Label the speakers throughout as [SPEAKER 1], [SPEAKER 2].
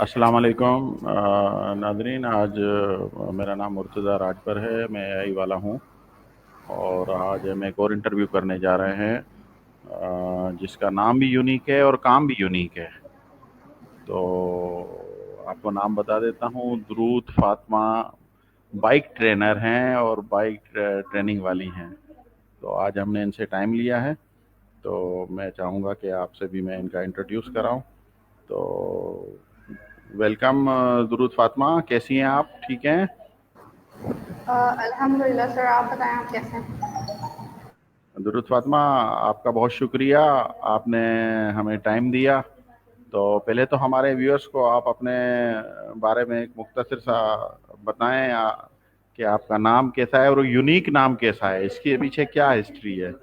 [SPEAKER 1] अस्सलाम वालेकुम नादरीन। आज मेरा नाम मुर्तज़ा राजपर है। मैं आई वाला हूँ और आज हम एक और इंटरव्यू करने जा रहे हैं जिसका नाम भी यूनिक है और काम भी यूनिक है। तो आपको नाम बता देता हूँ। दुरूद फातिमा बाइक ट्रेनर हैं और बाइक ट्रेनिंग वाली हैं। तो आज हमने इनसे टाइम लिया है, तो मैं चाहूँगा कि आपसे भी मैं इनका इंट्रोड्यूस कराऊँ। तो वेलकम दुरूद फातिमा, कैसी हैं आप? ठीक हैं?
[SPEAKER 2] अल्हम्दुलिल्लाह सर, आप बताएं आप कैसे हैं?
[SPEAKER 1] दुरूद फातिमा, आपका बहुत शुक्रिया, आपने हमें टाइम दिया। तो पहले तो हमारे व्यूअर्स को आप अपने बारे में एक मुख्तसर सा बताएं कि आपका नाम कैसा है और यूनिक नाम कैसा है, इसके पीछे क्या हिस्ट्री है,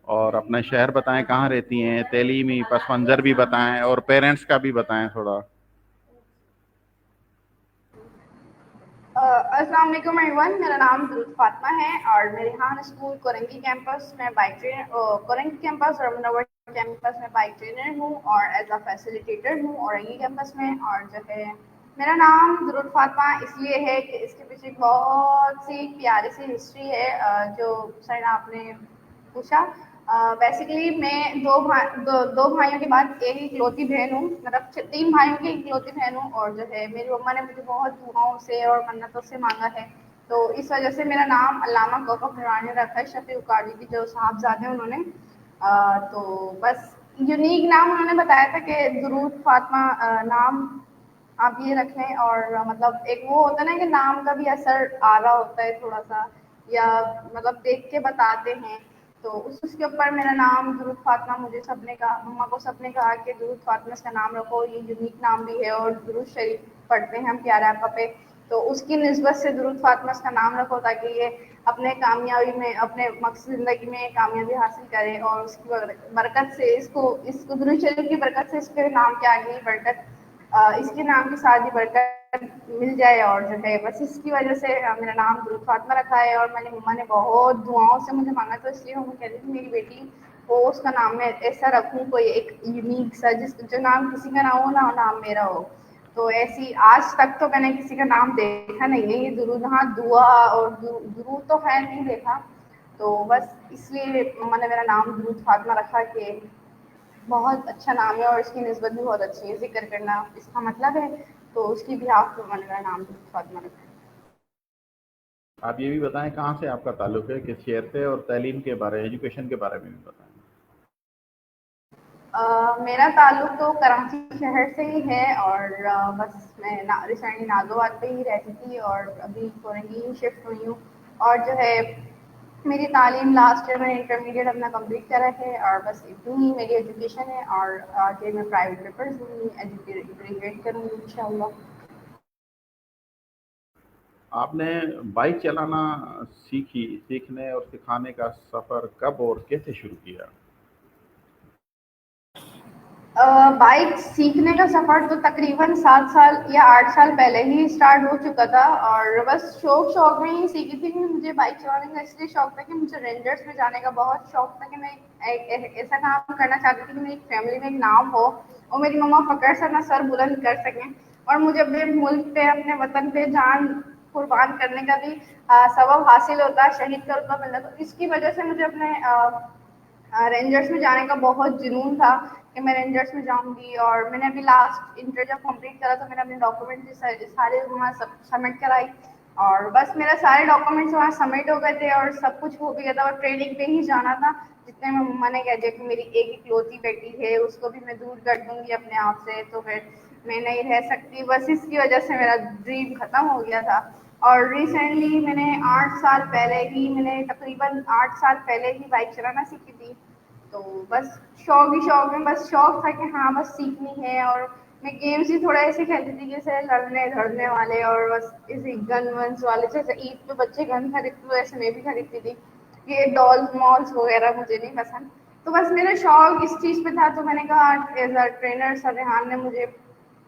[SPEAKER 1] और अपना शहर बताएं, कहाँ रहती हैं, तलीमी पस मंज़र भी बताएं और पेरेंट्स का भी बताएं थोड़ा।
[SPEAKER 2] अस्सलाम वालेकुम एवरीवन, मेरा नाम दुरूद फातिमा है और मेरे यहाँ स्कूल कोरंगी कैंपस में बाइक ट्रेनर, कोरंगी कैंपस और अमनवर कैंपस में बाइक ट्रेनर हूँ और एज अ फैसिलिटेटर हूँ औरंगी कैंपस में। और जो है मेरा नाम दुरूद फातिमा इसलिए है कि इसके पीछे एक बहुत सी प्यारी सी हिस्ट्री है, जो सर आपने पूछा। बेसिकली मैं दो भाइयों के बाद एक इकलौती बहन हूँ, मतलब तीन भाइयों की इकलौती बहन हूँ। और जो है मेरी मम्मा ने मुझे बहुत दुआओं से और मन्नतों से मांगा है, तो इस वजह से मेरा नाम अल्लामा कौकब नूरानी ने रखा है, शफी उकाड़ी की जो साहबजादे हैं उन्होंने। तो बस यूनिक नाम उन्होंने बताया था कि दुरूद फातिमा नाम आप ये रखें। और मतलब एक वो होता है ना कि नाम का भी असर आ रहा होता है थोड़ा सा, या मतलब देख के बताते हैं। तो उसके ऊपर मेरा नाम दुरूद फातिमा, मुझे सबने कहा, मम्मा को सबने कहा कि दुरूद फातिमा इसका नाम रखो, ये यूनिक नाम भी है और दुरूद शरीफ पढ़ते हैं हम प्यारे आका पे, तो उसकी निस्बत से दुरूद फातिमा इसका नाम रखो ताकि ये अपने कामयाबी में, अपने मकसद ज़िंदगी में कामयाबी हासिल करे और उसकी बरकत से इसको दुरूद शरीफ की बरकत से इसके नाम के आगे ही बरकत, इसके नाम के साथ ही बरकत मिल जाए। और जो है बस इसकी वजह से मेरा नाम दुरूद फातिमा रखा है। और मैंने मम्मा ने बहुत दुआओं से मुझे मांगा, तो इसलिए मम्मा कह रही थी मेरी बेटी को उसका नाम मैं ऐसा रखूँ, कोई एक यूनिक सा जिस जो नाम किसी का ना हो ना नाम मेरा हो। तो ऐसी आज तक तो मैंने किसी का नाम देखा नहीं है ये दुरूद, हाँ दुआ और दुरूद तो खैर नहीं देखा। तो बस इसलिए मम्मा ने मेरा नाम दुरूद फातिमा रखा कि बहुत अच्छा नाम है और इसकी निस्बत भी बहुत अच्छी है, ज़िक्र करना इसका मतलब है। तो उसकी बिहाफ़ पे मैंने मेरा नाम फातिमा रखा है।
[SPEAKER 1] आप ये भी बताएं कहाँ से आपका ताल्लुक़ है, किस शहर से, और तालीम के बारे, एजुकेशन के बारे में भी बताएं।
[SPEAKER 2] मेरा ताल्लुक तो कराची शहर से ही है और बस मैं रिसेंटली नागोबाद पे ही रहती थी और अभी कोरंगी शिफ्ट हुई हूँ। और जो है मेरी तालीम लास्ट ईयर मैंने इंटरमीडिएट अपना कंप्लीट करा है और बस इतनी ही मेरी एजुकेशन है। और आगे मैं प्राइवेट पेपर्स दूँगी, ग्रेजुएट करूँगी इंशाल्लाह।
[SPEAKER 1] आपने बाइक चलाना सीखने और सिखाने का सफ़र कब और कैसे शुरू किया?
[SPEAKER 2] बाइक सीखने का सफ़र तो तकरीबन 7 साल या 8 साल पहले ही स्टार्ट हो चुका था और बस शौक शौक में ही सीखी थी कि मुझे बाइक चलाने का इसलिए शौक था कि मुझे रेंजर्स में जाने का बहुत शौक था कि मैं ऐसा काम करना चाहती थी कि मेरी फैमिली में एक नाम हो और मेरी मम्मा फ़ख्र से अपना सर बुलंद कर सकें और मुझे अपने मुल्क पे, अपने वतन पे जान कुर्बान करने का भी सबब हासिल होता, शहीद का रुतबा मिलता। तो इसकी वजह से मुझे अपने रेंजर्स में जाने का बहुत जुनून था कि मैं रेंजर्स में जाऊंगी। और मैंने अभी लास्ट इंटर जब कंप्लीट करा तो मैंने अपने डॉक्यूमेंट सारे वहाँ सब सबमिट कराई और बस मेरा सारे डॉक्यूमेंट्स वहाँ सबमिट हो गए थे और सब कुछ हो गया था और ट्रेनिंग पे ही जाना था। जितने में मम्मा ने कह दिया कि मेरी एक इकलौती बेटी है, उसको भी मैं दूर कर दूंगी अपने आप से, तो फिर मैं नहीं रह सकती। बस इसकी वजह से मेरा ड्रीम खत्म हो गया था। और रिसेंटली मैंने 8 साल पहले ही, मैंने तकरीबन 8 साल पहले ही बाइक चलाना सीखी थी। तो बस शौक ही शौक में, बस शौक था कि हाँ बस सीखनी है। और मैं गेम्स ही थोड़ा ऐसे खेलती थी जैसे लड़ने धड़ने वाले और बस ऐसे गन वन्स वाले, जैसे ईद पे बच्चे गन खरीदते तो ऐसे मैं भी खरीदती थी। ये डॉल्स मॉल्स वगैरह मुझे नहीं पसंद। तो बस मेरा शौक इस चीज़ पे था, तो मैंने कहा as a trainer sir Rehan ने मुझे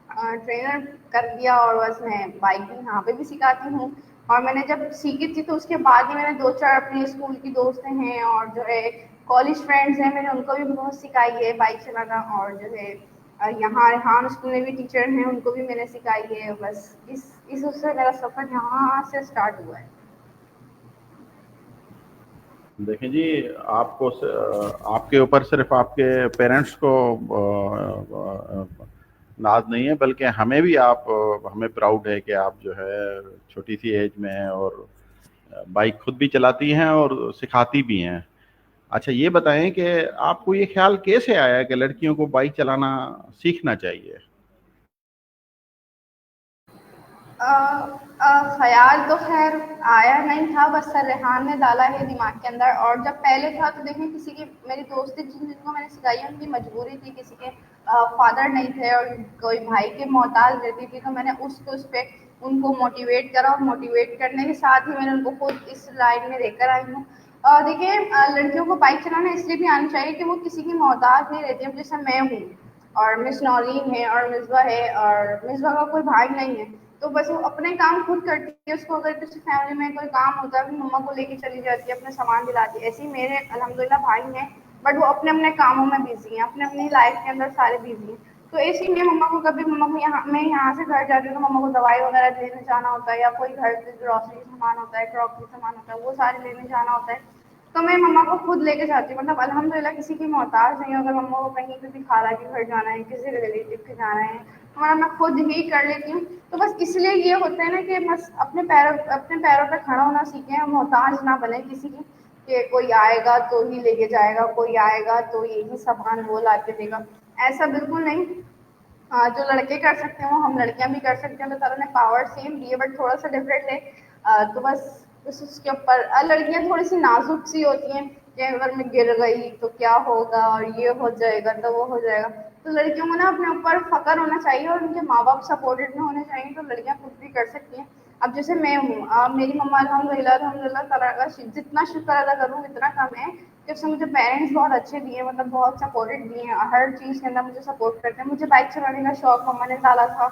[SPEAKER 2] ट्रेनर कर दिया और बस मैं बाइकिंग यहाँ पे भी सिखाती हूँ। और मैंने जब सीखी थी तो उसके बाद ही मैंने दो चार अपने स्कूल की दोस्त हैं और जो है कॉलेज फ्रेंड्स हैं, मैंने उनको भी बहुत सिखाई है बाइक चलाना। और जो है यहाँ रेहान स्कूल में भी टीचर हैं, उनको भी मैंने सिखाई है। बस इस उससे मेरा सफ़र यहाँ से स्टार्ट हुआ है।
[SPEAKER 1] देखिए जी, आपके ऊपर सिर्फ आपके पेरेंट्स को नाज नहीं है, बल्कि हमें भी हमें प्राउड है कि आप जो है छोटी सी एज में और बाइक खुद भी चलाती हैं और सिखाती भी हैं। अच्छा, ये बताएं कि आपको ये ख्याल कैसे आया कि लड़कियों को बाइक चलाना सीखना चाहिए?
[SPEAKER 2] ख़याल तो ख़ैर आया नहीं था, बस सर रेहान ने डाला है दिमाग के अंदर। और जब पहले था तो देखें, किसी की मेरी दोस्त थी जिनको मैंने सिखाई है, उनकी मजबूरी थी, किसी के फादर नहीं थे और कोई भाई के मोहताज रहती थी, तो मैंने उस पे उनको मोटिवेट करा और मोटिवेट करने के साथ ही मैंने उनको खुद इस लाइन में लेकर आई हूँ। देखिए, लड़कियों को बाइक चलाना इसलिए भी आनी चाहिए कि वो किसी की मोहताज नहीं रहती। अब जैसे मैं हूँ और मिस नौरीन है और मिसबा है, और मिसबा का कोई भाई नहीं है, तो बस वो अपने काम खुद करती है। उसको अगर किसी फैमिली में कोई काम होता है, अपनी मम्मा को लेके चली जाती है, अपने सामान दिलाती है। ऐसे ही मेरे अल्हम्दुलिल्लाह भाई हैं, बट वो अपने अपने कामों में बिजी हैं, अपने अपनी लाइफ के अंदर सारे बिजी हैं। तो ऐसे ही मैं मम्मा को कभी मम्मा को यहाँ मैं यहाँ से घर जाती हूँ तो मम्मा को दवाई वगैरह देने जाना होता है, या कोई घर से ग्रॉसरी सामान होता है, क्रॉकरी सामान होता है, वो सारे लेने जाना होता है, तो मैं मम्मा को खुद लेके जाती हूँ। मतलब अल्हम्दुलिल्लाह किसी की मोहताज नहीं हूँ। अगर मम्मा को कहीं पे भी खाला के घर जाना है, किसी रिलेटिव के जाना है, हमारा मैं खुद ही कर लेती हूँ। तो बस इसलिए ये होता है ना कि बस अपने पैरों पे खड़ा होना सीखें, मोहताज ना बने किसी की, कि कोई आएगा तो ही लेके जाएगा, कोई आएगा तो यही सामान वो ला के देगा। ऐसा बिल्कुल नहीं। जो लड़के कर सकते हैं वो हम लड़कियां भी कर सकते हैं। अल्लाह ताला ने पावर सेम दी है, बट थोड़ा सा डिफरेंट है। तो बस उसके ऊपर लड़कियां थोड़ी सी नाजुक सी होती हैं कि अगर मैं गिर गई तो क्या होगा, और ये हो जाएगा तो वो हो जाएगा। तो लड़कियों को ना अपने ऊपर फक्र होना चाहिए और उनके माँ बाप सपोर्टेड में होने चाहिए, तो लड़कियां कुछ भी कर सकती हैं। अब जैसे मैं हूँ, मेरी मम्मा अल्हम्दुलिल्लाह अल्हम्दुलिल्लाह ताला का जितना शुक्र अदा करूँ इतना कम है, कि उसने मुझे पेरेंट्स बहुत अच्छे दिए, मतलब बहुत सपोर्टेड दिए हैं, हर चीज़ के अंदर मुझे सपोर्ट करते हैं। मुझे बाइक चलाने का शौक मम्मा ने डाला था,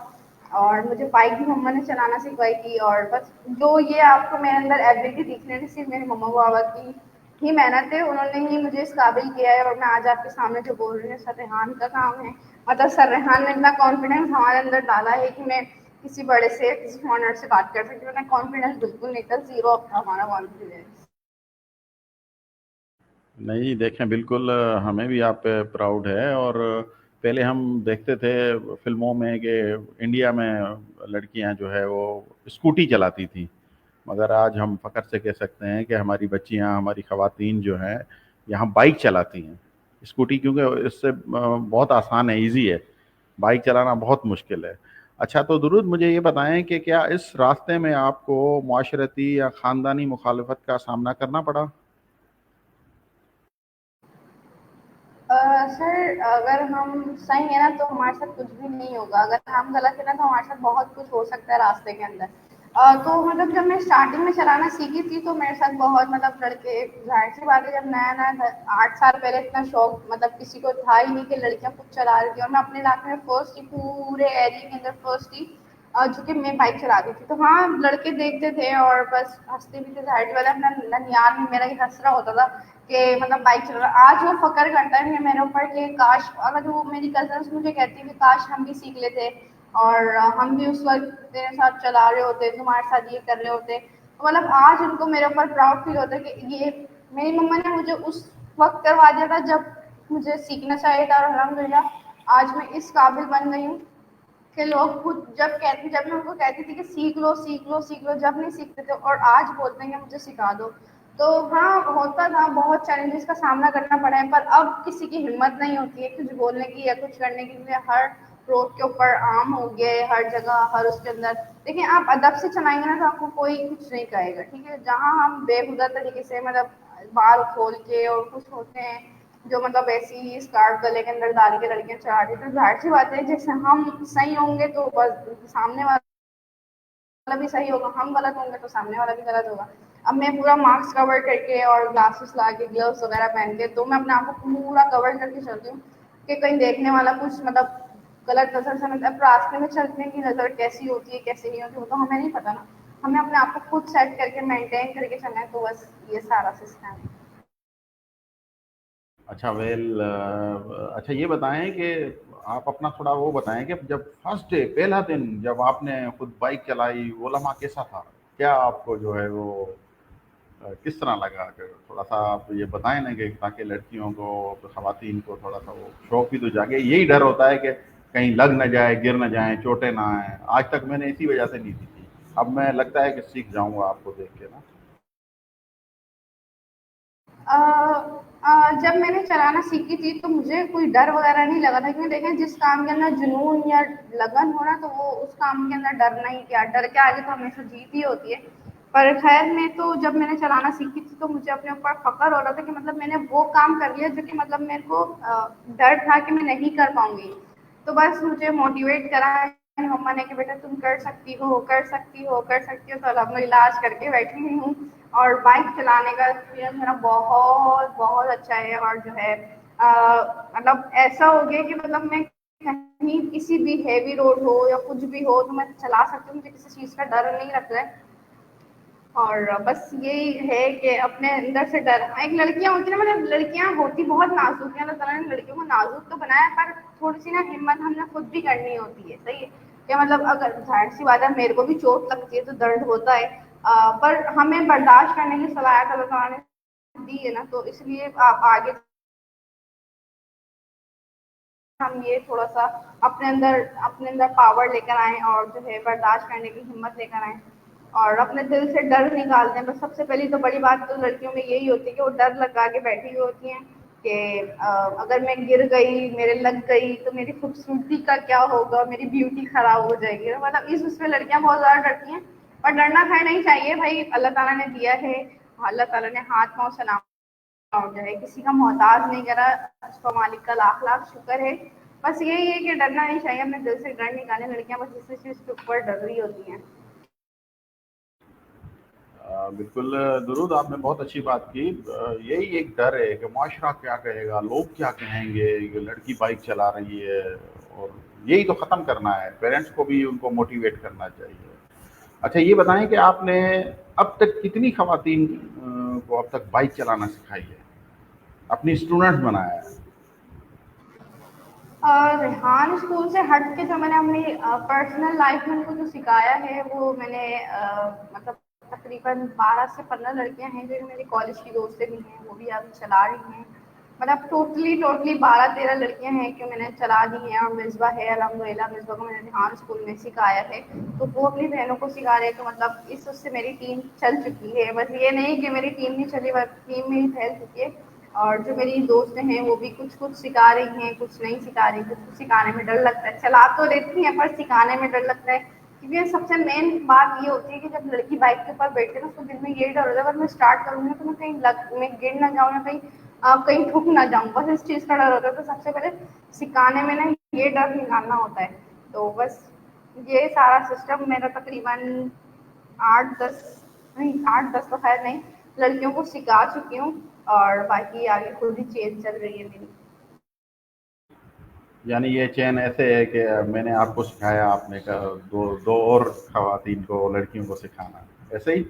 [SPEAKER 2] और मुझे बाइक भी मम्मा ने चलाना सिखवाई थी। और बस जो ये आपको मेरे अंदर एबिलिटी दिखने रही, सिर्फ मेरे मम्मा पापा की ही मेहनत है, उन्होंने ही मुझे इस काबिल किया है। और मैं आज आपके सामने जो बोल रही हूँ, सर रेहान का काम है। मतलब सर रेहान ने इतना कॉन्फिडेंस हमारे अंदर डाला है कि मैं किसी बड़े से किसी ऑनर से बात कर सकती हूँ। कॉन्फिडेंस बिल्कुल नहीं था, जीरो था हमारा कॉन्फिडेंस।
[SPEAKER 1] नहीं, देखें, बिल्कुल हमें भी आप पे प्राउड है। और पहले हम देखते थे फिल्मों में कि इंडिया में लड़कियां जो है वो स्कूटी चलाती थी, मगर आज हम फ़ख्र से कह सकते हैं कि हमारी बच्चियां, हमारी ख़वातीन जो हैं यहाँ बाइक चलाती हैं। स्कूटी क्योंकि इससे बहुत आसान है, इजी है। बाइक चलाना बहुत मुश्किल है। अच्छा, तो दुरूद, मुझे ये बताएं कि क्या इस रास्ते में आपको माशरती या ख़ानदानी मुखालफत का सामना करना पड़ा?
[SPEAKER 2] सर अगर हम सही है ना तो हमारे साथ कुछ भी नहीं होगा, अगर हम गलत है ना तो हमारे साथ बहुत कुछ हो सकता है रास्ते के अंदर। तो मतलब जब मैं स्टार्टिंग में चलाना सीखी थी तो मेरे साथ बहुत मतलब लड़के, जाहिर सी बात है, जब नया नया 8 साल पहले इतना शौक मतलब किसी को था ही नहीं कि लड़कियां खुद चला रही थी, और मैं अपने इलाके में फर्स्ट थी, पूरे एरिया के अंदर फर्स्ट थी जो कि मैं बाइक चलाती थी। तो हाँ, लड़के देखते थे और बस हंसते भी थे, जाहिर सी बात है। अपना ननियाल में मेरा ही हंस रहा होता था कि मतलब बाइक चला रहा। आज वो फ़क्र करता है कि मेरे ऊपर कि काश, अगर वो मेरी कज़न्स मुझे कहती कि काश हम भी सीख लेते और हम भी उस वक़्त तेरे साथ चला रहे होते, तुम्हारे साथ ये कर रहे होते। तो मतलब आज उनको मेरे ऊपर प्राउड फ़ील होता है कि ये मेरी मम्मा ने मुझे उस वक़्त करवा दिया था जब मुझे सीखना चाहिए था, और अल्हम्दुलिल्लाह आज मैं इस काबिल बन गई हूँ कि लोग खुद जब मैं उनको कहती थी कि सीख लो सीख लो सीख लो, जब नहीं सीखते थे, और आज बोलते हैं कि मुझे सिखा दो। तो हाँ, होता था, बहुत चैलेंजेस का सामना करना पड़ा है, पर अब किसी की हिम्मत नहीं होती है कुछ बोलने की या कुछ करने की, क्योंकि हर रोड के ऊपर आम हो गया है, हर जगह, हर उसके अंदर। देखिए, आप अदब से चलाएंगे ना तो आपको कोई कुछ नहीं कहेगा, ठीक है। जहाँ हम बेहुदा तरीके से मतलब बाल खोल के और कुछ होते हैं जो मतलब ऐसी ही स्कार्फ गले के अंदर डाल के लड़कियां चढ़ा रही, तो जाहिर सी बात है जैसे हम सही होंगे तो बस सामने वाला भी सही होगा, हम गलत होंगे तो सामने वाला भी गलत होगा। अब मैं पूरा मास्क कवर करके और ग्लासेस ला के, ग्लव्स वगैरह पहन के, तो मैं अपने आप को पूरा कवर करके चलती हूँ कि कहीं देखने वाला कुछ मतलब गलत नजर से, मतलब रास्ते में चलने की नज़र कैसी होती है कैसी नहीं होती वो तो हमें नहीं पता ना। हमें अपने आप को खुद सेट करके मेंटेन करके चलना है, तो बस ये सारा सिस्टम है।
[SPEAKER 1] अच्छा, वेल, अच्छा, ये बताएं कि आप अपना थोड़ा वो बताएं कि जब फर्स्ट डे पहला दिन जब आपने खुद बाइक चलाई वो लम्हा कैसा था? क्या आपको जो है वो किस तरह लगा? कि थोड़ा सा आप ये बताएं ना, कि ताकि लड़कियों को, खवातीन को थोड़ा सा वो शौक भी तो जागे। यही डर होता है कि कहीं लग ना जाए, गिर ना जाए, चोटें ना आए। आज तक मैंने इसी वजह से नहीं दी थी। अब मैं लगता है कि सीख जाऊंगा आपको देख के ना।
[SPEAKER 2] अ, जब मैंने चलाना सीखी थी तो मुझे कोई डर वगैरह नहीं लगा था, क्योंकि देखें जिस काम के अंदर जुनून या लगन हो ना तो वो उस काम के अंदर डरना ही क्या, डर के आगे तो हमेशा जीत ही होती है। पर खैर मैं तो जब मैंने चलाना सीखी थी तो मुझे अपने ऊपर फख्र हो रहा था कि मतलब मैंने वो काम कर लिया जो कि मतलब मेरे को डर था कि मैं नहीं कर पाऊंगी। तो बस मुझे मोटिवेट करा मम्मा ने कि बेटा तुम कर सकती हो, कर सकती हो, कर सकती हो, तो अल्हम्दुलिल्लाह आज करके बैठी हुई हूँ। और बाइक चलाने का एक्सपीरियंस मेरा बहुत बहुत अच्छा है। और जो है मतलब ऐसा हो गया कि मतलब मैं कहीं किसी भी हैवी रोड हो या कुछ भी हो तो मैं चला सकती हूँ, मुझे किसी चीज़ का डर नहीं लगता है। और बस यही है कि अपने अंदर से डर, एक लड़कियां होती है ना, मतलब लड़कियां होती बहुत नाजुक है, अल्लाह ताला ने लड़कियों को नाजुक तो बनाया है, पर थोड़ी सी ना हिम्मत हमने खुद भी करनी होती है, सही है। कि मतलब अगर जाहिर सी बात है मेरे को भी चोट लगती है तो दर्द होता है, पर हमें बर्दाश्त करने की सलाहियत अल्लाह ताला ने दी है ना, तो इसलिए आप आगे हम ये थोड़ा सा अपने अंदर पावर लेकर आए और जो है बर्दाश्त करने की हिम्मत लेकर आए और अपने दिल से डर निकालते हैं। बस सबसे पहली तो बड़ी बात तो लड़कियों में यही होती है कि वो डर लगा के बैठी हुई होती हैं कि अगर मैं गिर गई, मेरे लग गई तो मेरी खूबसूरती का क्या होगा, मेरी ब्यूटी खराब हो जाएगी। तो मतलब इस उसमें लड़कियां बहुत ज्यादा डरती हैं। पर डरना खैर नहीं चाहिए भाई, अल्लाह ताला ने दिया है, अल्लाह ताला ने हाथ पाँव सलामत और जो है किसी का मोहताज नहीं करा, उसका मालिक का लाख लाख शुक्र है। बस यही है कि डरना नहीं चाहिए, अपने दिल से डर निकालें। लड़कियां बस इसी चीज के ऊपर डर रही होती हैं।
[SPEAKER 1] बिल्कुल दुरूद, आपने बहुत अच्छी बात की। यही एक डर है कि माशरा क्या कहेगा, लोग क्या कहेंगे, ये लड़की बाइक चला रही है। और यही तो ख़त्म करना है, पेरेंट्स को भी उनको मोटिवेट करना चाहिए। अच्छा ये बताएं कि आपने अब तक कितनी खवातीन को अब तक बाइक चलाना सिखाई है, अपनी स्टूडेंट्स बनाया है?
[SPEAKER 2] रेहान स्कूल से हट के जो मैंने अपनी पर्सनल लाइफ में उनको जो सिखाया है वो मैंने मतलब तकरीबन 12 से 15 लड़कियां हैं जो मेरी कॉलेज की दोस्तें भी हैं, वो भी अभी चला रही हैं। मतलब टोटली टोटली 12-13 लड़कियां हैं कि मैंने चला दी हैं। और मिसबा है, अल्हम्दुलिल्लाह मिसबा को मैंने रेहान स्कूल में सिखाया है, तो वो अपनी बहनों को सिखा रहे हैं। तो मतलब इस उससे मेरी टीम चल चुकी है। बस ये नहीं कि मेरी टीम नहीं चली, बस टीम मेरी फैल चुकी है। और जो मेरी दोस्तें हैं वो भी कुछ कुछ सिखा रही हैं, कुछ नहीं सिखा रही, कुछ कुछ सिखाने में डर लगता है, चला तो लेती हैं पर सिखाने में डर लगता है। क्योंकि सबसे मेन बात ये होती है कि जब लड़की बाइक के ऊपर बैठे है ना, उसको दिल में यही डर होता है अगर मैं स्टार्ट करूँगी तो मैं कहीं मैं गिर ना जाऊँ या कहीं कहीं ठुक ना जाऊँ, बस इस चीज़ का डर होता है। तो सबसे पहले सिखाने में ना ये डर निकालना होता है। तो बस ये सारा सिस्टम मेरा तकरीबन 8-10, नहीं 8-10 तो खैर नहीं, लड़कियों को सिखा चुकी हूँ। और बाकी आगे खुद ही चेंज चल रही है मेरी।
[SPEAKER 1] यानी ये चैन ऐसे है कि मैंने आपको सिखाया, आपने का दो दो और खवातीन को, लड़कियों को सिखाना, ऐसे ही।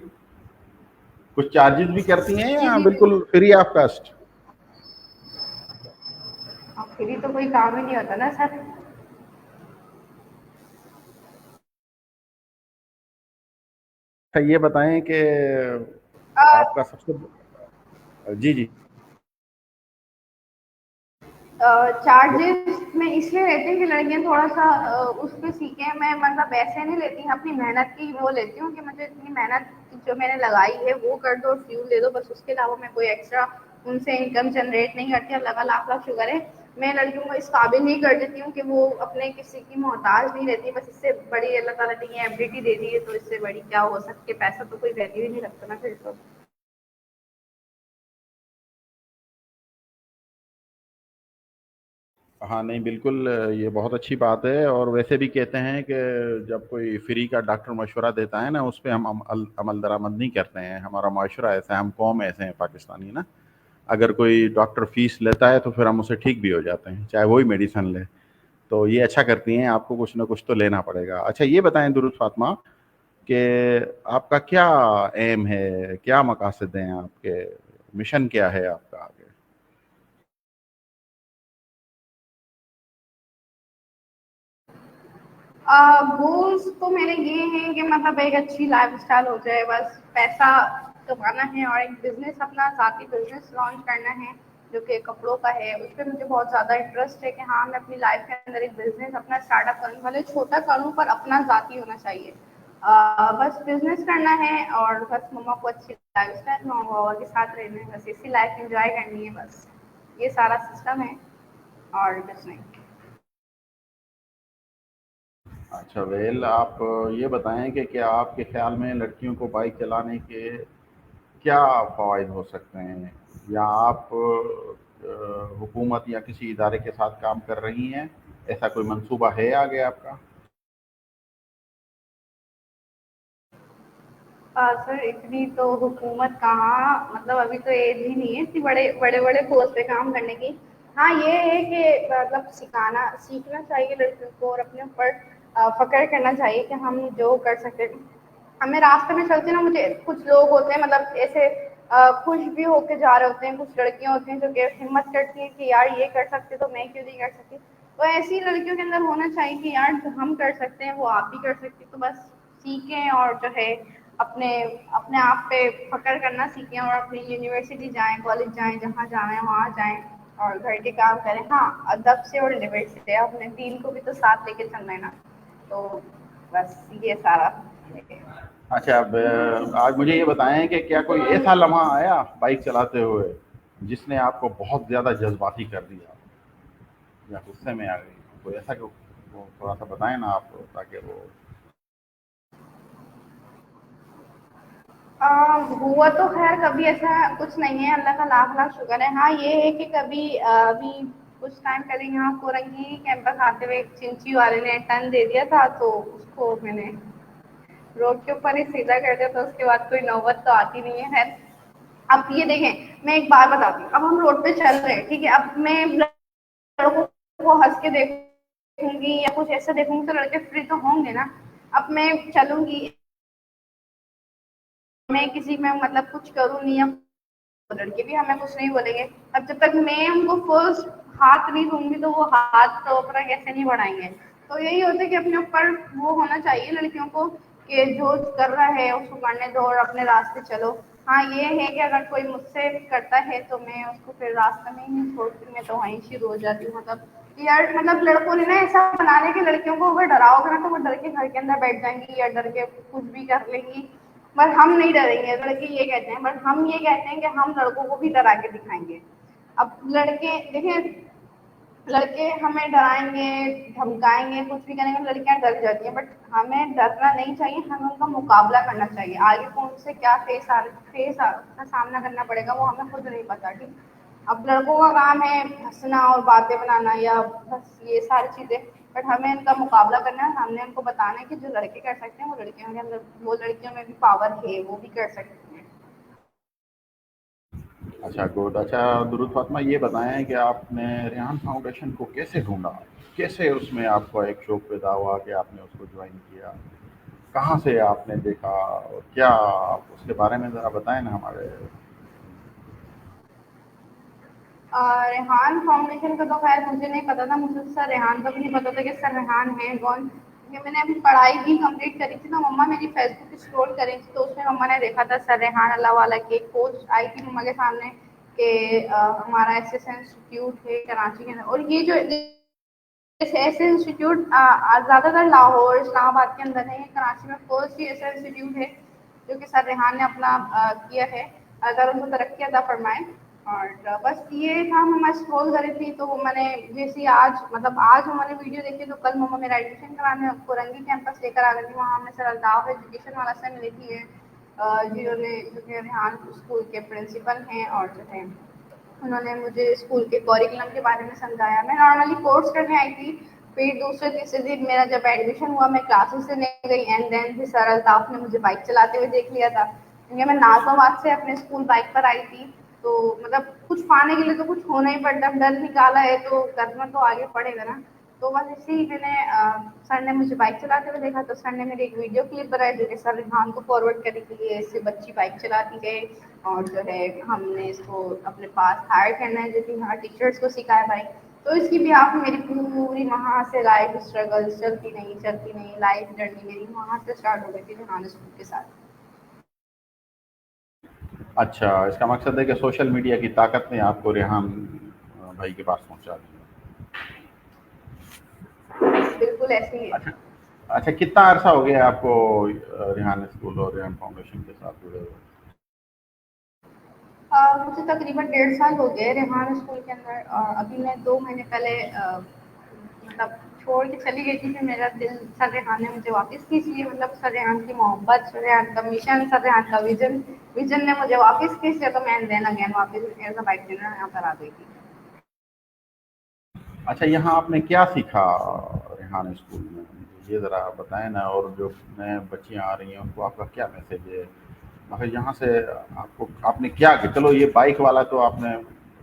[SPEAKER 1] कुछ चार्जेस भी करती हैं
[SPEAKER 2] जी
[SPEAKER 1] या
[SPEAKER 2] जी
[SPEAKER 1] बिल्कुल
[SPEAKER 2] बिल्कुल।
[SPEAKER 1] Free of cost?
[SPEAKER 2] अब फ्री तो कोई काम ही नहीं होता ना सर।
[SPEAKER 1] अच्छा ये बताएं कि आपका सबसे, जी जी।
[SPEAKER 2] चार्जेस मैं इसलिए लेती हूँ कि लड़कियां थोड़ा सा उस पर सीखें। मैं मतलब ऐसे नहीं लेती, अपनी मेहनत की वो लेती हूँ कि मुझे इतनी मेहनत जो मैंने लगाई है वो कर दो, फ्यूल दे दो, बस उसके अलावा मैं कोई एक्स्ट्रा उनसे इनकम जनरेट नहीं करती। अल्लाह का लाख लाख शुक्र है, मैं लड़कियों को इस काबिल नहीं कर देती हूँ कि वो अपने किसी की मोहताज नहीं रहती। बस इससे बड़ी अल्लाह ताला ने ये एबिलिटी दे दी है, तो इससे बड़ी क्या हो सकती है? पैसा तो कोई वैल्यू ही नहीं रखता ना फिर तो।
[SPEAKER 1] हाँ नहीं बिल्कुल, ये बहुत अच्छी बात है। और वैसे भी कहते हैं कि जब कोई फ्री का डॉक्टर मशवरा देता है ना, उस पर हम अमल दरामद नहीं करते हैं। हमारा माशरा ऐसा है, हम कौम ऐसे हैं पाकिस्तानी ना। अगर कोई डॉक्टर फीस लेता है तो फिर हम उसे ठीक भी हो जाते हैं, चाहे वही मेडिसिन ले। तो ये अच्छा करती हैं, आपको कुछ ना कुछ तो लेना पड़ेगा। अच्छा ये बताएं दुरुस्त फातिमा, कि आपका क्या एम है, क्या मकासद हैं आपके, मिशन क्या है आपका आगे?
[SPEAKER 2] गोल्स तो मेरे ये हैं कि मतलब एक अच्छी लाइफस्टाइल हो जाए, बस पैसा कमाना है और एक बिजनेस, अपना ज़ाती बिजनेस लॉन्च करना है जो कि कपड़ों का है। उस पर मुझे बहुत ज़्यादा इंटरेस्ट है कि हाँ मैं अपनी लाइफ के अंदर एक बिजनेस अपना स्टार्टअप करूँ, भले छोटा करूँ पर अपना ज़ाती होना चाहिए। बस बिजनेस करना है और बस मम्मा को अच्छी लाइफस्टाइल मम्मा पापा के साथ रहना है, बस इसी लाइफ एंजॉय करनी है, बस ये सारा सिस्टम है और कुछ नहीं।
[SPEAKER 1] अच्छा वेल, आप ये बताएं कि क्या आपके ख्याल में लड़कियों को बाइक चलाने के क्या फ़वाइद हो सकते हैं, या आप हुकूमत या किसी इदारे के साथ काम कर रही हैं? ऐसा कोई मंसूबा है आगे आपका?
[SPEAKER 2] सर इतनी तो हुकूमत कहाँ, मतलब अभी तो एज ही नहीं है इतनी बड़े बड़े बड़े पोस्ट पे काम करने की। हाँ ये है कि मतलब सिखाना सीखना चाहिए लड़कियों को और अपने ऊपर फख्र करना चाहिए कि हम जो कर सकते हैं। हमें रास्ते में चलते ना, मुझे कुछ लोग होते हैं मतलब ऐसे खुश भी होके जा रहे होते हैं, कुछ लड़कियां होती हैं जो कि हिम्मत करती हैं कि यार ये कर सकते तो मैं क्यों नहीं कर सकती। तो ऐसी लड़कियों के अंदर होना चाहिए कि यार जो हम कर सकते हैं वो आप भी कर सकते हैं, तो बस सीखें और जो है अपने अपने आप पे फख्र करना सीखें और अपनी यूनिवर्सिटी जाएं, कॉलेज जाएं, जहाँ जाना है वहाँ जाएं और घर के काम करें। हाँ अदब से और लिमिट से, अपने दीन को भी तो साथ लेके चलना है ना। तो बस ये सारा है।
[SPEAKER 1] अच्छा, अब आज मुझे ये बताएं कि क्या कोई ऐसा लम्हा आया बाइक चलाते हुए जिसने आपको बहुत ज़्यादा जज्बाती कर दिया या गुस्से में आ गई? कोई ऐसा को वो थोड़ा सा बताएं ना आप, ताकि वो।
[SPEAKER 2] हुआ तो खैर कभी ऐसा कुछ नहीं है, अल्लाह का लाख लाख शुक्र है। हाँ ये है कि कभी अभी कुछ टाइम पहले यहाँ कोरंगी कैंपस आते हुए एक चिंची वाले ने टर्न दे दिया था, तो उसको मैंने रोड के ऊपर ही सीधा कर दिया था। उसके बाद कोई नौबत तो आती नहीं है। खैर अब ये देखें, मैं एक बात बताती हूँ, अब हम रोड पे चल रहे हैं ठीक है, अब मैं लड़कों को हंस के देखूंगी या कुछ ऐसा देखूंगी तो लड़के फ्री तो होंगे ना। अब मैं चलूंगी, मैं किसी में मतलब कुछ करूँ नहीं, अब लड़के भी हमें कुछ नहीं बोलेंगे। अब जब तक मैं उनको फर्स्ट हाथ नहीं दूंगी तो वो हाथ तो अपना कैसे नहीं बढ़ाएंगे। तो यही होता है कि अपने ऊपर वो होना चाहिए लड़कियों को कि जो कर रहा है उसको करने दो और अपने रास्ते चलो। हाँ ये है कि अगर कोई मुझसे करता है तो मैं उसको फिर रास्ते में ही नहीं छोड़ती, मैं तो वहीं शुरू हो जाती हूँ। मतलब यार मतलब लड़कों ने ना ऐसा बनाने के लड़कियों को अगर डराओगे ना तो वो डर के घर के अंदर बैठ जाएंगी या डर के कुछ भी कर लेंगी। पर हम नहीं डरेंगे, लड़के ये कहते हैं, बट हम ये कहते हैं कि हम लड़कों को भी डरा के दिखाएंगे। अब लड़के देखें, लड़के हमें डराएंगे धमकाएंगे कुछ भी करेंगे, लड़कियां डर जाती हैं, बट हमें डरना नहीं चाहिए, हमें उनका मुकाबला करना चाहिए। आगे कौन से क्या फेस का सामना करना पड़ेगा वो हमें खुद नहीं पता ठीक। अब लड़कों का काम है हंसना और बातें बनाना या बस ये सारी चीजें, बट हमें इनका मुकाबला करना है, हमने उनको बताना है कि जो लड़के कर सकते हैं वो लड़कियों के अंदर, वो लड़कियों में भी पावर है, वो भी कर सकती हैं।
[SPEAKER 1] अच्छा गुड। अच्छा दुरुद फातिमा, ये बताएं कि आपने रेहान फाउंडेशन को कैसे ढूंढा? कैसे उसमें आपको एक शौक पैदा हुआ कि आपने उसको ज्वाइन किया? कहाँ से आपने देखा और क्या, आप उसके बारे में ज़रा बताएं ना हमारे।
[SPEAKER 2] रेहान फाउंडेशन का तो खैर मुझे नहीं पता था, मुझे सर रेहान का भी नहीं पता था कि सर रेहान है कौन, क्योंकि मैंने अभी पढ़ाई भी कंप्लीट करी थी तो मम्मा मेरी फेसबुक स्क्रॉल करी थी तो उसमें मम्मा ने देखा था सर रेहान अल्लाह वाला की एक पोस्ट आई थी मम्मा के सामने कि हमारा एस इंस्टीट्यूट है कराची के अंदर। और ये जो ऐसे इंस्टीट्यूट ज़्यादातर लाहौर इस्लामाबाद के अंदर है, कराची में फर्स्ट ही ऐसा इंस्टीट्यूट है जो कि सर रेहान ने अपना किया है, अगर उनको तरक्की अदा फरमाए। और बस ये था, मम्मा स्क्रॉल करी थी तो मैंने जैसे आज मतलब आज मैंने वीडियो देखी तो कल मम्मा मेरा एडमिशन कराने कोरंगी कैंपस लेकर आ गई थी। वहाँ हमने सर अल्ताफ एजुकेशन वाला से मिली थी जिन्होंने जो कि रेहान स्कूल के प्रिंसिपल हैं, और जो है उन्होंने मुझे स्कूल के करिकुलम के बारे में समझाया। मैं नॉर्मली कोर्स करने आई थी, फिर दूसरे तीसरे दिन मेरा जब एडमिशन हुआ मैं क्लासेस से नहीं गई, एंड देन फिर सर अल्ताफ ने मुझे बाइक चलाते हुए देख लिया था, क्योंकि मैं नाजमाबाद से अपने स्कूल बाइक पर आई थी। तो मतलब कुछ पाने के लिए तो कुछ होना ही पड़ता है, डर निकाला है तो करना तो आगे पड़ेगा ना। तो बस इसी मैंने सर ने मुझे बाइक चलाते हुए देखा तो सर ने मेरी एक वीडियो क्लिप बनाई जो कि सर रिहान को फॉरवर्ड करी कि ये इससे बच्ची बाइक चलाती है और जो है हमने इसको अपने पास हायर करना है, जो कि यहाँ टीचर्स को सिखाए बाइक। तो इसकी बिहाफ मेरी पूरी वहाँ से लाइफ स्ट्रगल चलती नहीं लाइफ जर्नी मेरी वहाँ से स्टार्ट हो गई थी रेहान स्कूल के साथ।
[SPEAKER 1] अच्छा, इसका मकसद है कि सोशल मीडिया की ताकत ने आपको रेहान भाई के पास पहुँचा दिया।
[SPEAKER 2] बिल्कुल ऐसे ही है।
[SPEAKER 1] अच्छा, अच्छा कितना अरसा हो गया आपको रेहान स्कूल और रेहान फाउंडेशन के साथ जुड़े हुए?
[SPEAKER 2] मुझे तकरीबन 1.5 साल हो गए रेहान स्कूल के अंदर, और अभी मैं 2 महीने पहले मतलब छोड़ के चली गई थी, फिर मेरा दिल सर रेहान ने मुझे वापस खींच लिया, मतलब सर रेहान की मोहब्बत, सर रेहान का मिशन, सर रेहान का विजन विजन ने मुझे वापस खींच लिया, तो मैं देन अगेन वापस एज अ बाइक ट्रेनर यहाँ पर आ गई थी।
[SPEAKER 1] अच्छा, यहाँ आपने क्या सीखा रेहान स्कूल में? ये ज़रा बताएं ना, और जो नए बच्चियाँ आ रही हैं उनको आपका क्या मैसेज है? मगर यहाँ से आपको आपने क्या, चलो ये बाइक वाला तो आपने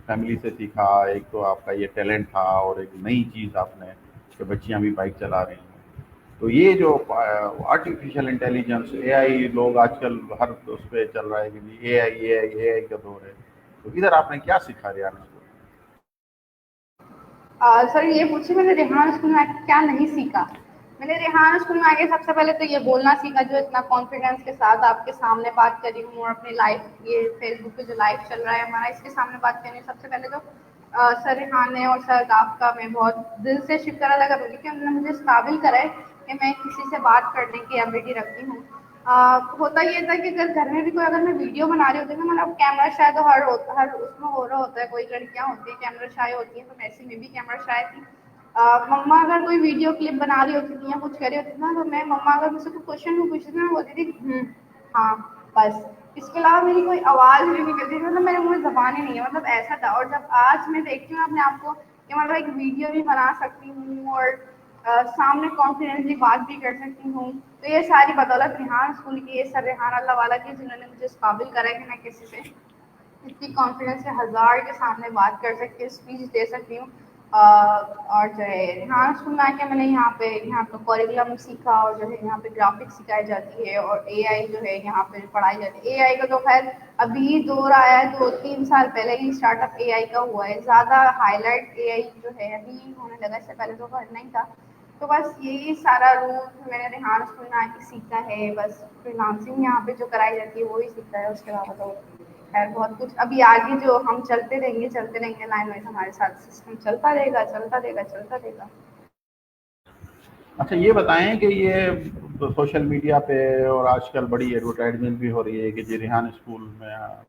[SPEAKER 1] फैमिली से सीखा, एक तो आपका ये टैलेंट था और एक नई चीज़ आपने कि बच्चियाँ भी बाइक चला रही हैं। तो ये जो आर्टिफिशियल इंटेलिजेंस एआई, लोग आजकल हर उस पे चल रहा है कि जी एआई का दौर है, तो इधर आपने क्या सीखा रियान स्कूल में?
[SPEAKER 2] सर ये पूछिए मैंने रेहान स्कूल में आके क्या नहीं सीखा। मैंने रेहान स्कूल में आके सबसे पहले तो ये बोलना सीखा, जो इतना कॉन्फिडेंस के साथ आपके सामने बात कर रही हूँ, और अपनी लाइफ ये फेसबुक पे जो लाइव चल रहा है हमारा, इसके सामने बात कर रही हूँ। सबसे पहले तो सर रेहान ने और सर गाफ का मैं बहुत दिल से शुक्र अदा करूँगी कि उन्होंने मुझे इस काबिल करा है कि मैं किसी से बात करने की एबिलिटी रखती हूँ। होता ये था कि अगर घर में भी कोई, अगर मैं वीडियो बना रही होती है ना, मतलब कैमरा शायद हर उसमें हो रहा होता है, कोई लड़कियां होती है कैमरा शाय होती है, तो वैसे में भी कैमरा शाय थी। मम्मा अगर कोई वीडियो क्लिप बना रही होती थी या कुछ कर रही होती थी ना, तो मैं मम्मा अगर मुझसे कोई क्वेश्चन भी पूछती थी, मैं बोलती थी हाँ बस। इसके अलावा मेरी कोई आवाज़ भी नहीं निकलती थी, मतलब मेरे मुंह में ज़बान ही नहीं है, मतलब ऐसा था। और जब आज मैं देखती हूँ अपने आप को कि मतलब एक वीडियो भी बना सकती हूँ और सामने कॉन्फिडेंटली बात भी कर सकती हूँ, तो ये सारी बदौलत रेहान स्कूल की, ये सर रेहान अल्लाह वाला की, जिन्होंने मुझे इस काबिल करा है कि मैं किसी से इतनी कॉन्फिडेंस से हज़ार के सामने बात कर सकती हूँ, स्पीच दे सकती हूँ। और जो है हाँ, स्कूल में आके मैंने यहाँ पे करिकुलम सीखा, और जो है यहाँ पे ग्राफिक्स सिखाई जाती है, और एआई जो है यहाँ पे पढ़ाई जाती है। एआई का तो खैर अभी दौर आया है, 2-3 साल पहले ही स्टार्टअप एआई का हुआ है, ज़्यादा हाईलाइट एआई जो है अभी होने लगा, इससे पहले तो नहीं था। तो बस यही सारा रूल मैंने रेहान स्कूल में आके सीखा है, बस फ्रीलांसिंग यहाँ पे जो कराई जाती है वही सीखा है, उसके अलावा तो खैर बहुत कुछ अभी आगे जो हम चलते रहेंगे लाइन वाइज, हमारे साथ सिस्टम चलता रहेगा चलता रहेगा चलता रहेगा।
[SPEAKER 1] अच्छा, ये बताएं कि ये तो सोशल मीडिया पे और आजकल बड़ी एडवर्टाइजमेंट भी हो रही है कि जी रेहान स्कूल में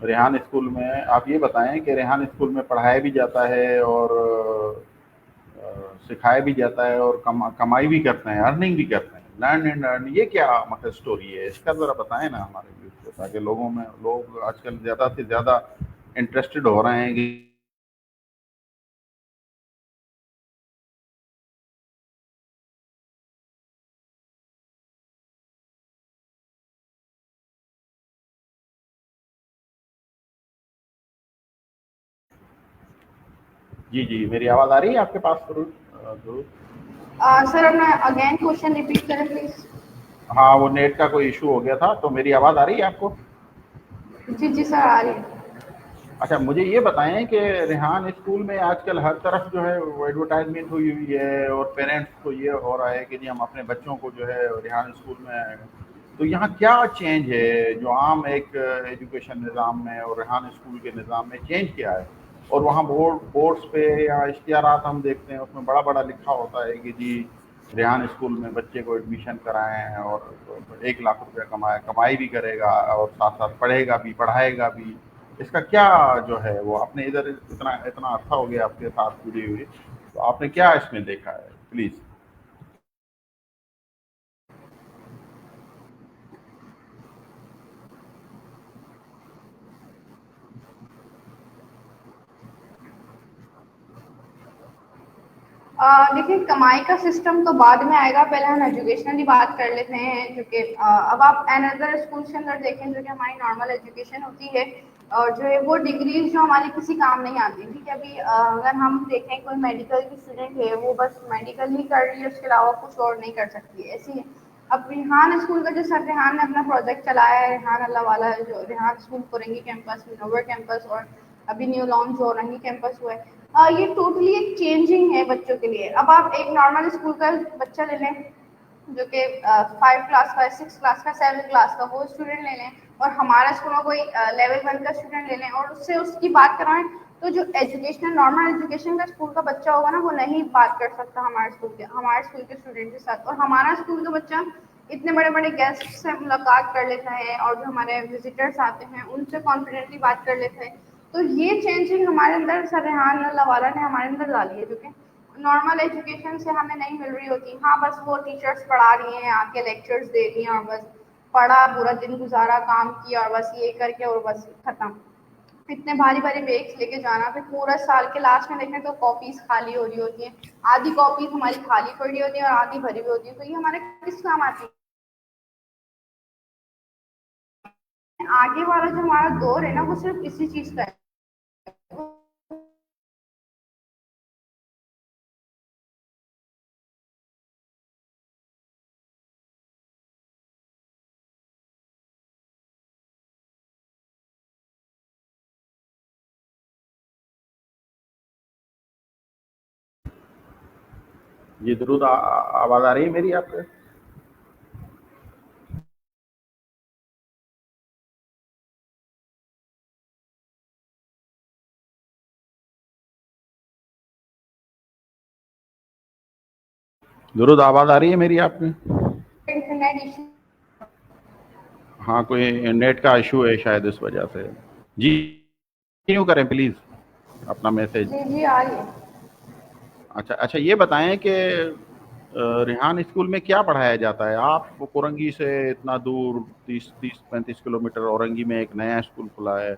[SPEAKER 1] रेहान स्कूल में आप ये बताएं कि रेहान स्कूल में पढ़ाया भी जाता है और सिखाया भी जाता है और कमाई भी करते हैं, अर्निंग भी करते हैं, लर्न एंड अर्न, ये क्या मतलब स्टोरी है इसका, ज़रा बताएं ना हमारे यूथ को, ताकि लोग आजकल ज़्यादा से ज़्यादा इंटरेस्टेड हो रहे हैं कि जी जी, मेरी आवाज़ आ रही है आपके पास? जरूर जरूर।
[SPEAKER 2] सर अपना अगेन क्वेश्चन रिपीट करें प्लीज।
[SPEAKER 1] हाँ, वो नेट का कोई इशू हो गया था, तो मेरी आवाज़ आ रही है आपको?
[SPEAKER 2] जी जी सर आ रही है।
[SPEAKER 1] अच्छा, मुझे ये बताएं कि रेहान स्कूल में आजकल हर तरफ जो है वो एडवर्टाइजमेंट हुई हुई है और पेरेंट्स को ये हो रहा है कि जी हम अपने बच्चों को जो है रेहान स्कूल में, तो यहाँ क्या चेंज है जो आम एक एजुकेशन निज़ाम में और रेहान स्कूल के निज़ाम में चेंज किया है? और वहाँ बोर्ड्स पे या इश्तिहारात हम देखते हैं उसमें बड़ा बड़ा लिखा होता है कि जी रेहान स्कूल में बच्चे को एडमिशन कराए हैं और 1 लाख रुपया कमाई भी करेगा और साथ साथ पढ़ेगा भी पढ़ाएगा भी। इसका क्या जो है वो, आपने इधर इतना इतना अर्सा हो गया आपके साथ जुड़ी हुई, तो आपने क्या इसमें देखा है प्लीज?
[SPEAKER 2] देखिए, कमाई का सिस्टम तो बाद में आएगा, पहले हम एजुकेशनली बात कर लेते हैं, क्योंकि अब आप अनदर स्कूल के अंदर देखें जो कि हमारी नॉर्मल एजुकेशन होती है, और जो है वो डिग्रीज जो हमारी किसी काम नहीं आती। ठीक है, अभी अगर हम देखें कोई मेडिकल की स्टूडेंट है, वो बस मेडिकल ही कर रही है, उसके अलावा कुछ और नहीं कर सकती है, ऐसी है। अब रेहान स्कूल का जो सर रेहान ने अपना प्रोजेक्ट चलाया है, रेहान अल्लाह वाला है, जो Rehan school Korangi campus, Minovar campus और अभी न्यू लॉन्च जो औरंगी कैंपस हुआ है, ये टोटली एक चेंजिंग है बच्चों के लिए। अब आप एक नॉर्मल स्कूल का बच्चा ले लें, जो कि 5 क्लास का, 6 क्लास का, 7 क्लास का, वो स्टूडेंट ले लें, और हमारा स्कूल में कोई लेवल 1 का स्टूडेंट ले लें और उससे उसकी बात कराएं, तो जो एजुकेशनल नॉर्मल एजुकेशन का स्कूल का बच्चा होगा ना, वो नहीं बात कर सकता हमारे स्कूल के स्टूडेंट के साथ। और हमारा स्कूल का बच्चा इतने बड़े बड़े गेस्ट से मुलाकात कर लेता है, और जो हमारे विजिटर्स आते हैं उनसे कॉन्फिडेंटली बात कर लेता है। तो ये चेंजिंग हमारे अंदर सर रेहान लवाला ने हमारे अंदर डाली है, जो कि नॉर्मल एजुकेशन से हमें नहीं मिल रही होती। हाँ, बस वो टीचर्स पढ़ा रही हैं, आके लेक्चर्स दे रही हैं, और बस पढ़ा, पूरा दिन गुजारा, काम किया, और बस ये करके और बस खत्म। इतने भारी भारी बैग्स लेके जाना, फिर पूरा साल के लास्ट में देखें तो कॉपीज खाली हो रही होती हैं, आधी कॉपीज हमारी खाली पड़ी होती है और आधी भरी हुई होती है, तो ये हमारे किस काम आती है? आगे वाला जो हमारा दौर है ना, वो सिर्फ इसी चीज का है।
[SPEAKER 1] जी दुरूद, आवाज़ आ रही है मेरी आपको? दुरूद, आवाज़ आ रही है मेरी आपको?
[SPEAKER 2] Internet issue.
[SPEAKER 1] हाँ, कोई नेट का इशू है शायद, इस वजह से। जी, कंटिन्यू करें प्लीज़ अपना मैसेज।
[SPEAKER 2] जी जी, आ रही है।
[SPEAKER 1] अच्छा अच्छा, ये बताएं कि रेहान स्कूल में क्या पढ़ाया जाता है? आप कोरंगी से इतना दूर, 30-35 किलोमीटर, औरंगी में एक नया स्कूल खुला है,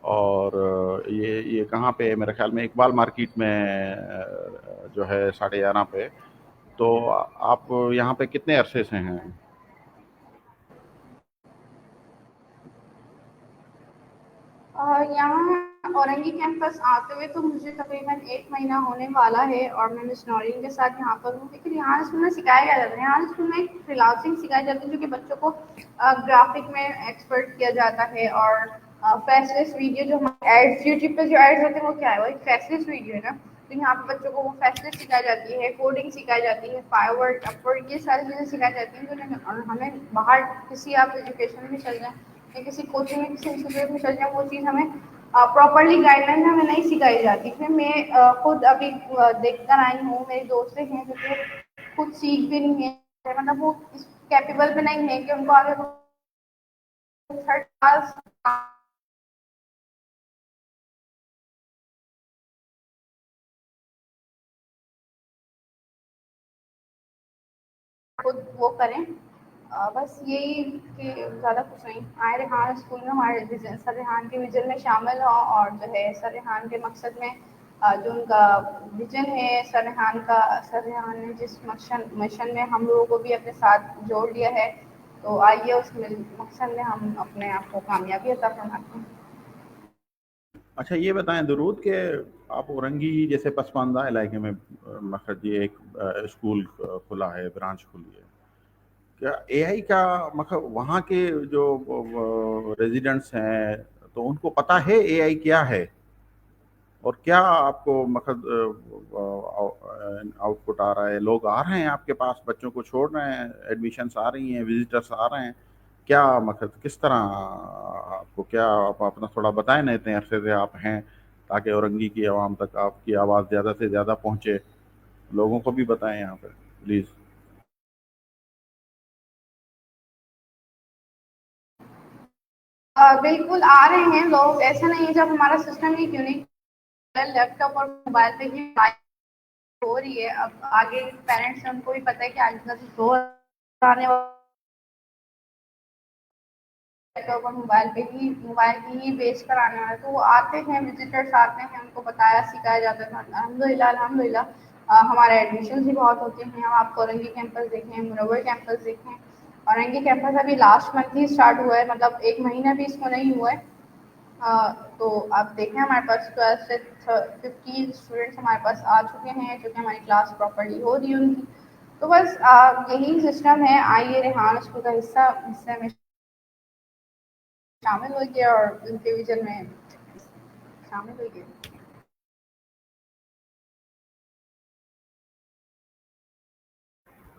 [SPEAKER 1] और ये कहाँ पे है? मेरे ख्याल में इकबाल मार्केट में, जो है 11:30 पे। तो आप यहाँ पे कितने अरसे से हैं?
[SPEAKER 2] यहाँ औरंगी कैंपस आते हुए तो मुझे तकरीबन 1 महीना होने वाला है, और मैं मिस नौरीन के साथ यहाँ पर हूँ। लेकिन यहाँ स्कूल में सिखाया क्या जाता है? यहाँ स्कूल में एक फ्रीलांसिंग सिखाई जाती है, जो कि बच्चों को ग्राफिक में एक्सपर्ट किया जाता है, और फैसलेस वीडियो जो हमारे एड्स यूट्यूब पे जो एड्स होते हैं, वो क्या है? वो एक फैसलेस वीडियो है ना। तो यहाँ पे बच्चों को वो फैसलेस सिखाई जाती है, कोडिंग सिखाई जाती है, फॉरवर्ड अपवर्ड, ये सारी चीज़ें सिखाई जाती हैं, जो हमें बाहर किसी आप एजुकेशन में चल जाए या किसी कोचिंग में, किसी इंस्टीट्यूट में चल जाए, वो चीज़ हमें प्रॉपरली गाइडलाइन हमें नहीं सिखाई जाती। फिर मैं खुद अभी देख कर आई हूँ, मेरी दोस्तें हैं जो कि खुद सीख भी नहीं है, मतलब वो इस कैपेबल भी नहीं है कि उनको आगे थर्ड क्लास खुद वो करें। बस यही कि ज़्यादा कुछ नहीं। आए रेहान स्कूल में हमारे विजन, सर रेहान के विजन में शामिल हों, और जो है सर रेहान के मकसद में जो उनका विजन है, सर रेहान ने जिस मिशन मिशन में हम लोगों को भी अपने साथ जोड़ लिया है, तो आइए उस मकसद में हम अपने आप को कामयाबी अता फरमाते हैं।
[SPEAKER 1] अच्छा, ये बताएं दुरूद के आप औरंगी जैसे पसमानदा इलाके में, मखद ये एक स्कूल खुला है, ब्रांच खुली है। क्या एआई का मतलब वहाँ के जो रेजिडेंट्स हैं, तो उनको पता है एआई क्या है? और क्या आपको मतलब आउटपुट आ रहा है? लोग आ रहे हैं आपके पास, बच्चों को छोड़ रहे हैं, एडमिशन्स आ रही हैं, विजिटर्स आ रहे हैं? क्या मतलब किस तरह आपको, क्या आप अपना थोड़ा बताएं ना, इतने अरसे से आप हैं, ताकि औरंगी की आवाम तक आपकी आवाज़ ज़्यादा से ज़्यादा पहुँचे। लोगों को भी बताएं यहाँ पर प्लीज़।
[SPEAKER 2] बिल्कुल आ रहे हैं लोग, ऐसा नहीं है। जब हमारा सिस्टम ही क्यों नहीं, लैपटॉप और मोबाइल पे ही हो रही है। अब आगे पेरेंट्स हैं, उनको भी पता है कि आगे का जो दौर आने वाला, लैपटॉप और मोबाइल की ही बेस पर आने वाला है। तो वो आते हैं, विजिटर्स आते हैं, उनको बताया सिखाया जाता है। अल्हम्दुलिल्लाह अल्हम्दुलिल्लाह हमारे एडमिशन भी बहुत होते हैं। आप कोरंगी कैंपस देखें, मुनव्वर कैंपस देखें। औरंगी कैंपस अभी लास्ट मंथ ही स्टार्ट हुआ है, मतलब 1 महीना भी इसको नहीं हुआ है। तो आप देखें हमारे पास 12 से 15 स्टूडेंट्स हमारे पास आ चुके हैं, जो कि हमारी क्लास प्रॉपर्ली हो रही है उनकी। तो बस यही सिस्टम है। आइए रेहान स्कूल का हिस्से में शामिल होइए और उनके विजन में शामिल होइए।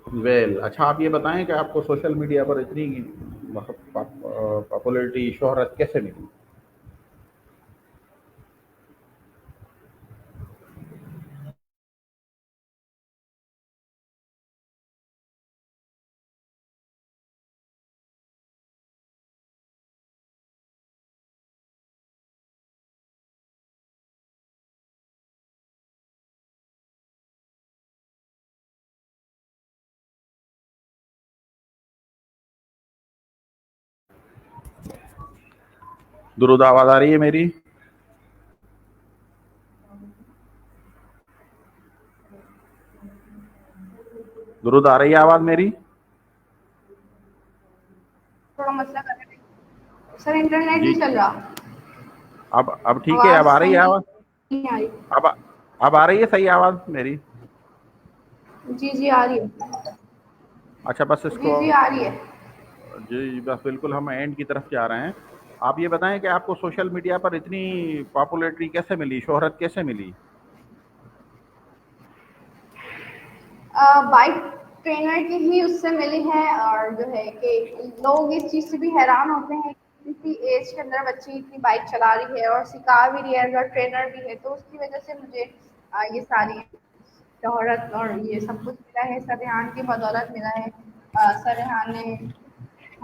[SPEAKER 1] वेल अच्छा, आप ये बताएं कि आपको सोशल मीडिया पर इतनी पॉपुलैरिटी, शोहरत कैसे मिली? दुरुद, आवाज आ रही है मेरी? दुरुद, आ रही है आवाज मेरी?
[SPEAKER 2] थोड़ा मसला कर रहे हैं सर, इंटरनेट
[SPEAKER 1] जी
[SPEAKER 2] नहीं
[SPEAKER 1] जी।
[SPEAKER 2] चल रहा।
[SPEAKER 1] अब ठीक है,
[SPEAKER 2] आवाज
[SPEAKER 1] अब आ रही है
[SPEAKER 2] सही
[SPEAKER 1] आवाज?
[SPEAKER 2] नहीं आ रही।
[SPEAKER 1] अब अब आ रही है सही आवाज मेरी?
[SPEAKER 2] जी जी आ रही है।
[SPEAKER 1] अच्छा, बस
[SPEAKER 2] जी
[SPEAKER 1] इसको,
[SPEAKER 2] जी आ रही है।
[SPEAKER 1] जी बस बिल्कुल हम एंड की तरफ जा रहे हैं। आप ये बताएं कि आपको सोशल मीडिया पर इतनी पॉपुलैरिटी कैसे मिली, शोहरत कैसे मिली?
[SPEAKER 2] बाइक ट्रेनर की ही उससे मिली है। और जो है कि लोग इस चीज़ से भी हैरान होते हैं कि इतनी एज के अंदर बच्ची इतनी बाइक चला रही है और सिखा भी रही है, अगर ट्रेनर भी है। तो उसकी वजह से मुझे ये सारी शोहरत और ये सब कुछ मिला है, सरहान की बदौलत मिला है। सरहान ने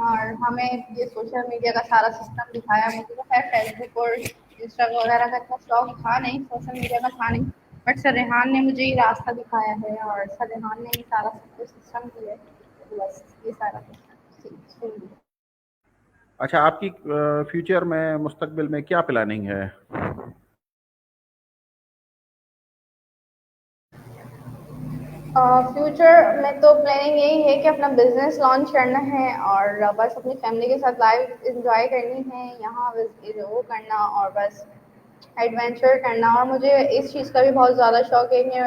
[SPEAKER 2] और हमें ये सोशल मीडिया का सारा सिस्टम दिखाया। मुझे तो खैर फेसबुक और इंस्टाग्राम वगैरह का इतना शौक था नहीं, सोशल मीडिया का था नहीं। बट सर रेहान ने मुझे ये रास्ता दिखाया है और सर रेहान ने ये सारा सब कुछ सिस्टम किया है। तो बस ये सारा सिस्टम।
[SPEAKER 1] अच्छा, आपकी फ्यूचर में, मुस्तकबिल में क्या प्लानिंग है?
[SPEAKER 2] फ्यूचर में तो प्लानिंग यही है कि अपना बिजनेस लॉन्च करना है और बस अपनी फैमिली के साथ लाइफ एंजॉय करनी है, यहाँ वो करना और बस एडवेंचर करना। और मुझे इस चीज़ का भी बहुत ज़्यादा शौक है कि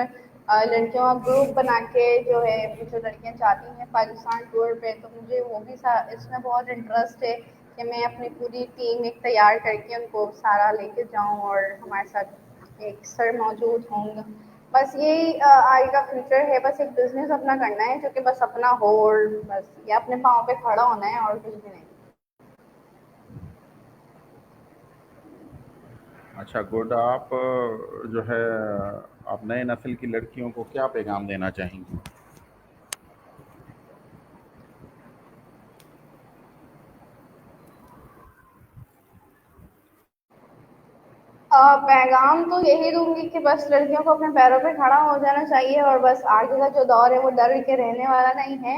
[SPEAKER 2] लड़कियों का ग्रुप बना के जो है, जो लड़कियां चाहती हैं पाकिस्तान टूर पे, तो मुझे वो भी इसमें बहुत इंटरेस्ट है कि मैं अपनी पूरी टीम एक तैयार करके उनको सारा लेके जाऊं और हमारे साथ एक सर मौजूद होंगे। बस यही आगे का फ्यूचर है। बस एक बिजनेस अपना करना है जो कि बस अपना हो और बस ये अपने पाँव पे खड़ा होना है और कुछ भी नहीं।
[SPEAKER 1] अच्छा, गुड। आप जो है, आप नए नस्ल की लड़कियों को क्या पैगाम देना चाहेंगी?
[SPEAKER 2] पैगाम तो यही दूंगी कि बस लड़कियों को अपने पैरों पे खड़ा हो जाना चाहिए और बस आगे का जो दौर है वो डर के रहने वाला नहीं है।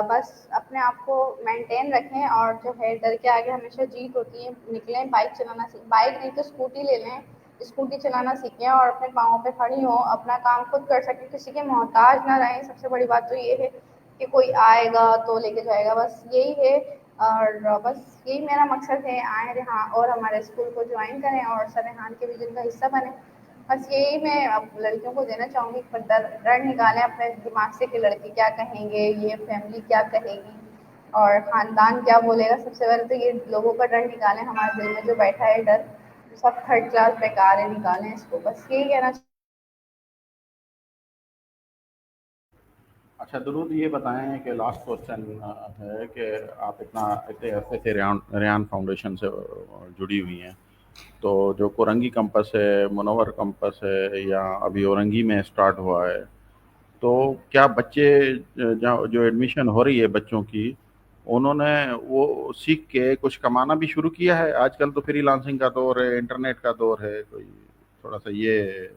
[SPEAKER 2] बस अपने आप को मेंटेन रखें और जो है डर के आगे हमेशा जीत होती है। निकलें, बाइक चलाना सीख, बाइक नहीं तो स्कूटी ले लें, स्कूटी चलाना सीखें और अपने पाँव पे खड़ी हों, अपना काम खुद कर सकें, किसी के मोहताज ना रहें। सबसे बड़ी बात तो ये है कि कोई आएगा तो लेके जाएगा, बस यही है। और बस यही मेरा मकसद है। आए रेहान और हमारे स्कूल को ज्वाइन करें और सर रेहान के विजन का हिस्सा बने। बस यही मैं अब लड़कियों को देना चाहूँगी। पर डर डर निकालें अपने दिमाग से कि लड़के क्या कहेंगे, ये फैमिली क्या कहेगी और ख़ानदान क्या बोलेगा। सबसे पहले तो ये लोगों का डर निकालें, हमारे दिल में जो बैठा है डर, सब थर्ड क्लास बेकार है, निकालें इसको। बस यही कहना।
[SPEAKER 1] अच्छा दुरूद, ये बताएं कि लास्ट क्वेश्चन है कि आप इतने अरसे से रेहान रेहान फाउंडेशन से जुड़ी हुई हैं, तो जो कोरंगी कैंपस है, मुनव्वर कैंपस है, या अभी औरंगी में स्टार्ट हुआ है, तो क्या बच्चे जो एडमिशन हो रही है बच्चों की, उन्होंने वो सीख के कुछ कमाना भी शुरू किया है? आजकल तो फ्रीलांसिंग का दौर है, इंटरनेट का दौर है, कोई थोड़ा सा ये।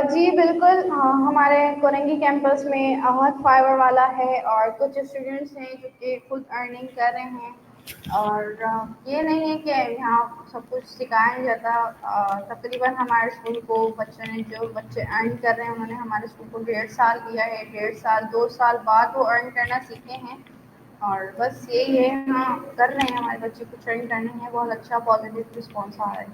[SPEAKER 2] जी बिल्कुल। हमारे कोरंगी कैंपस में अहद फाइबर वाला है और कुछ स्टूडेंट्स हैं जो कि खुद अर्निंग कर रहे हैं। और ये नहीं है कि यहाँ सब कुछ सिखाया नहीं जाता। तकरीबन हमारे स्कूल को बच्चों ने जो बच्चे अर्न कर रहे हैं उन्होंने हमारे स्कूल को 1.5 साल दिया है। 1.5 साल 2 साल बाद वो अर्न करना सीखे हैं। और बस यही है, हाँ कर रहे हैं हमारे बच्चे कुछ अर्न करने हैं। बहुत अच्छा पॉजिटिव रिस्पॉन्स आ रहा है।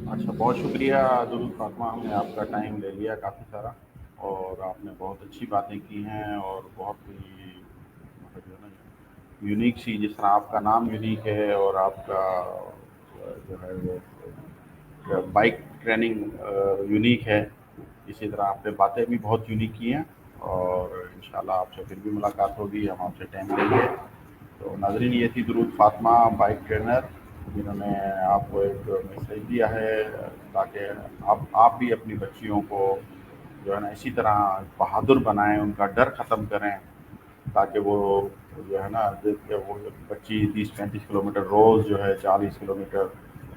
[SPEAKER 1] अच्छा, बहुत शुक्रिया दुरूद फातिमा, हमने आपका टाइम ले लिया काफ़ी सारा, और आपने बहुत अच्छी बातें की हैं और बहुत ही मतलब जो है ना यूनिक सी, जिस तरह आपका नाम यूनिक है और आपका जो है वो बाइक ट्रेनिंग यूनिक है, इसी तरह आपने बातें भी बहुत यूनिक की हैं। और इंशाल्लाह आपसे फिर भी मुलाकात होगी, हम आपसे टाइम लेंगे। तो नाज़रीन, ये थी दुरूद फातिमा, बाइक ट्रेनर, जिन्होंने आपको एक मैसेज दिया है ताकि आप भी अपनी बच्चियों को जो है ना इसी तरह बहादुर बनाएं, उनका डर ख़त्म करें, ताकि वो जो है ना वो बच्ची 30-35 किलोमीटर रोज़ जो है 40 किलोमीटर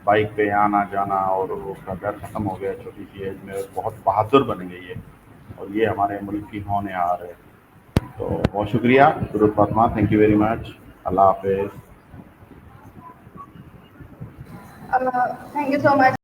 [SPEAKER 1] बाइक पे आना जाना, और उसका डर ख़त्म हो गया छोटी सी एज में, बहुत बहादुर बन गई है। और ये हमारे मुल्क की होनहार है। तो बहुत शुक्रिया Durood Fatima, thank you very much. अल्लाह हाफिज़।
[SPEAKER 2] Thank you so much.